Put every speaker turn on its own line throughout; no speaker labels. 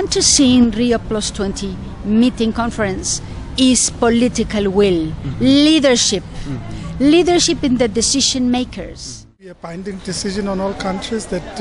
want to see in Rio+20 meeting conference is political will, leadership, leadership in the decision makers.
A binding decision on all countries that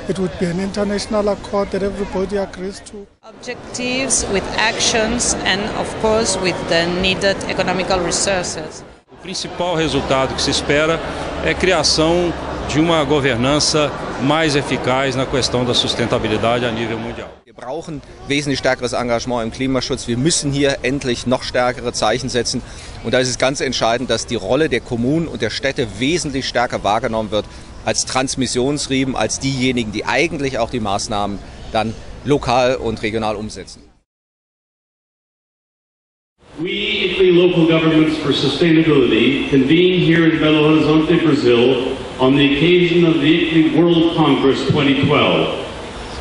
it would be an international accord that everybody agrees to.
Objectives with actions and of course with the needed economical resources.
O principal resultado que se espera é a criação de uma governança mais eficaz na questão da sustentabilidade a nível mundial.
Wir brauchen wesentlich stärkeres Engagement im Klimaschutz. Wir müssen hier endlich noch stärkere Zeichen setzen. Und da ist es ganz entscheidend, dass die Rolle der Kommunen und der Städte wesentlich stärker wahrgenommen wird als Transmissionsriemen, als diejenigen, die eigentlich auch die Maßnahmen dann lokal und regional umsetzen.
We, ICLEI Local Governments for Sustainability, convene here in Belo Horizonte, Brazil, on the occasion of the ICLEI World Congress 2012.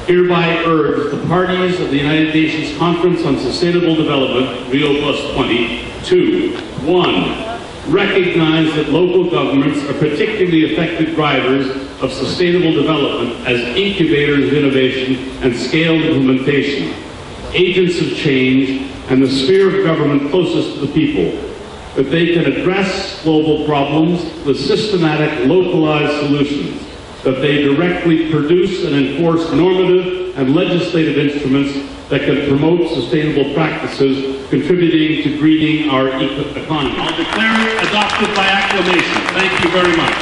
Hereby urge the parties of the United Nations Conference on Sustainable Development, Rio+20, to 1. Recognize that local governments are particularly effective drivers of sustainable development as incubators of innovation and scaled implementation, agents of change, and the sphere of government closest to the people, that they can address global problems with systematic, localized solutions, that they directly produce and enforce normative and legislative instruments that can promote sustainable practices contributing to greening our economy. I'll declare it adopted by acclamation. Thank you very much.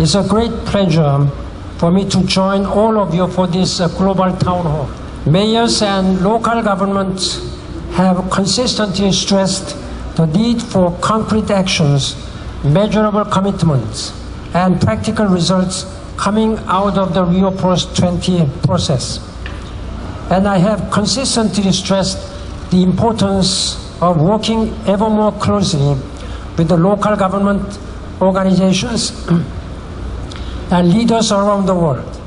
It's a great pleasure for me to join all of you for this global town hall. Mayors and local governments have consistently stressed the need for concrete actions, measurable commitments, and practical results coming out of the Rio+20 process. And I have consistently stressed the importance of working ever more closely with the local government organizations and leaders around the world.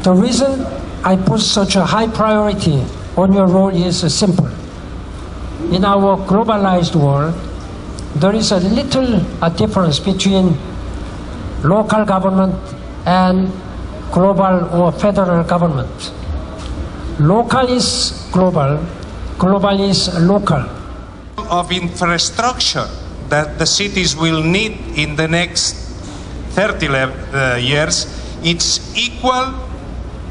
The reason I put such a high priority on your role is simple. In our globalized world, there is a little difference between local government and global or federal government. Local is global, global is local.
Of infrastructure that the cities will need in the next 30 years, it's equal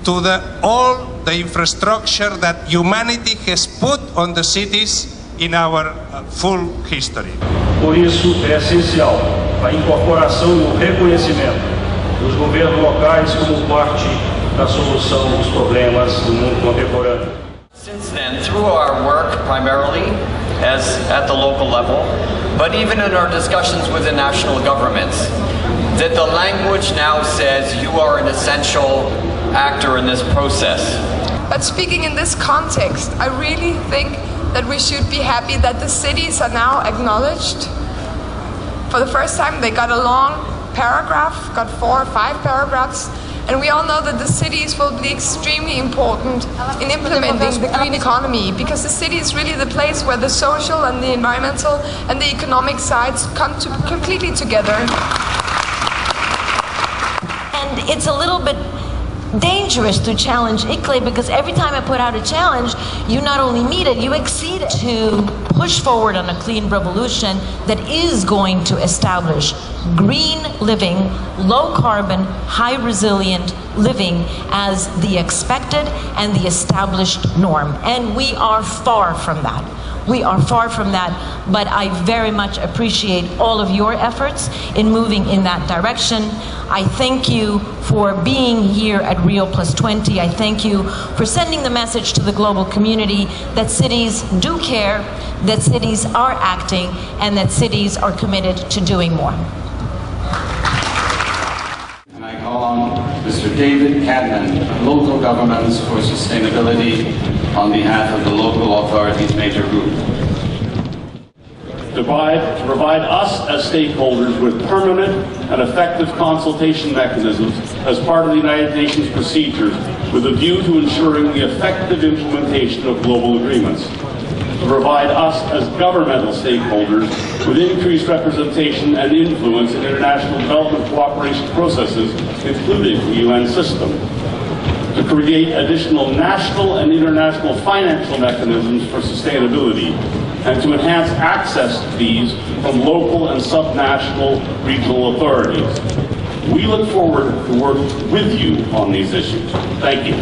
to all the infrastructure that humanity has put on the cities in our full history.
Por isso, é essencial a incorporação e o reconhecimento dos governos locais como parte da solução dos problemas do mundo contemporâneo.
Since then, through our work primarily as at the local level, but even in our discussions with the national governments, that the language now says you are an essential actor in this process.
But speaking in this context, I really think that we should be happy that the cities are now acknowledged. For the first time, they got a long paragraph, got 4 or 5 paragraphs, and we all know that the cities will be extremely important in implementing the green economy, because the city is really the place where the social and the environmental and the economic sides come completely together.
And it's a little bit dangerous to challenge ICLEI, because every time I put out a challenge, you not only meet it, you exceed it.
To push forward on a clean revolution that is going to establish green living, low carbon, high resilient living as the expected and the established norm. And we are far from that. We are far from that, but I very much appreciate all of your efforts in moving in that direction. I thank you for being here at Rio+20. I thank you for sending the message to the global community that cities do care, that cities are acting, and that cities are committed to doing more.
And I call on Mr. David Cadman of Local Governments for Sustainability on behalf of the Local Authorities Major Group.
To provide us as stakeholders with permanent and effective consultation mechanisms as part of the United Nations procedures with a view to ensuring the effective implementation of global agreements. To provide us as governmental stakeholders with increased representation and influence in international development cooperation processes, including the UN system. To create additional national and international financial mechanisms for sustainability, and to enhance access to these from local and subnational regional authorities. We look forward to working with you on these issues. Thank you.